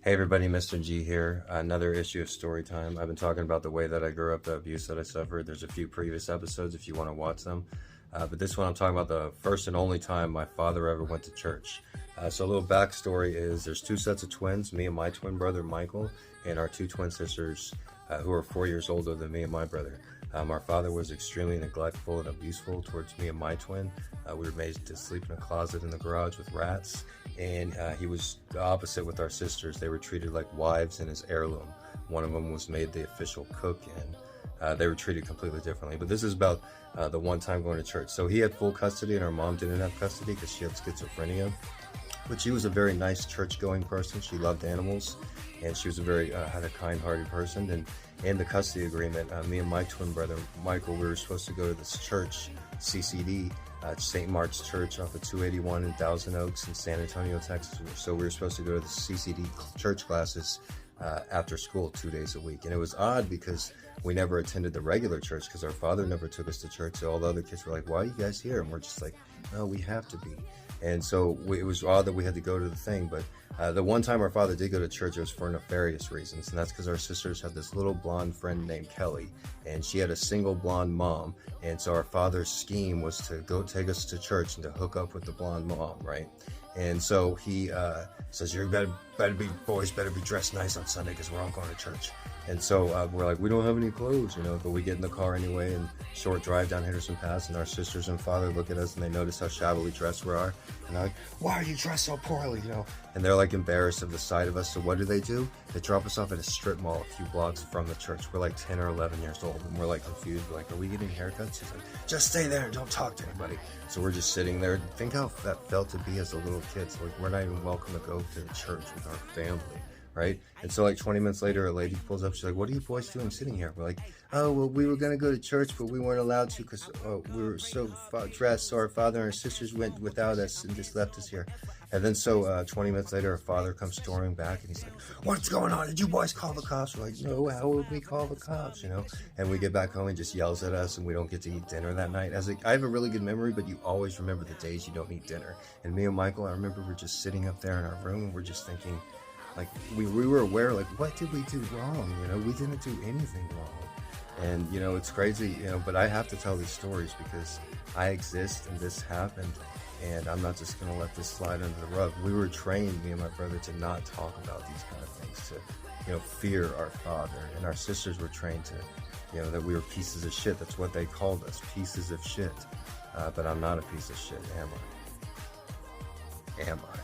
Hey everybody, Mr.G here. Another issue of Storytime. I've been talking about the way that I grew up, the abuse that I suffered. There's a few previous episodes if you want to watch them. But this one I'm talking about the first and only time my father ever went to church. So a little backstory is there's two sets of twins, me and my twin brother Michael, and our two twin sisters who are 4 years older than me and my brother. Our father was extremely neglectful and abuseful towards me and my twin. We were made to sleep in a closet in the garage with rats, and he was the opposite with our sisters. They were treated like wives in his heirloom. One of them was made the official cook, and they were treated completely differently. But this is about the one time going to church. So he had full custody, and our mom didn't have custody because she had schizophrenia. But she was a very nice church-going person. She loved animals, and she was a very had a kind-hearted person. And in the custody agreement, me and my twin brother Michael, we were supposed to go to this church, CCD, St. Mark's Church off of 281 in Thousand Oaks in San Antonio, Texas. So we were supposed to go to the CCD church classes after school 2 days a week. And it was odd because we never attended the regular church because our father never took us to church. So all the other kids were like, why are you guys here? And we're just like, no, we have to be. And so it was odd that we had to go to the thing. But the one time our father did go to church, it was for nefarious reasons. And that's because our sisters had this little blonde friend named Kelly. And she had a single blonde mom. And so our father's scheme was to go take us to church and to hook up with the blonde mom, right? And so he says, you boys better be dressed nice on Sunday because we're all going to church. And so we're like, we don't have any clothes, you know, but we get in the car anyway and short drive down Henderson Pass, and our sisters and father look at us and they notice how shabbily dressed we are. And they're like, why are you dressed so poorly, you know? And they're like embarrassed of the sight of us. So what do? They drop us off at a strip mall a few blocks from the church. We're like 10 or 11 years old and we're like confused. We're like, are we getting haircuts? He's like, just stay there and don't talk to anybody. So we're just sitting there. Think how that felt to be as a little kid. So like, we're not even welcome to go to church with our family. Right? And so like 20 minutes later, a lady pulls up. She's like, what are you boys doing sitting here? We're like, oh, well, we were going to go to church, but we weren't allowed to because we were so dressed. So our father and our sisters went without us and just left us here. And then so 20 minutes later, our father comes storming back and he's like, what's going on? Did you boys call the cops? We're like, no, how would we call the cops? You know? And we get back home and just yells at us and we don't get to eat dinner that night. I have a really good memory, but you always remember the days you don't eat dinner. And me and Michael, I remember we're just sitting up there in our room and we're just thinking, like we were aware, like, what did we do wrong? You know, we didn't do anything wrong. And, you know, it's crazy, you know, but I have to tell these stories because I exist and this happened. And I'm not just going to let this slide under the rug. We were trained, me and my brother, to not talk about these kind of things, to, you know, fear our father. And our sisters were trained to, you know, that we were pieces of shit. That's what they called us, pieces of shit. But I'm not a piece of shit, am I? Am I?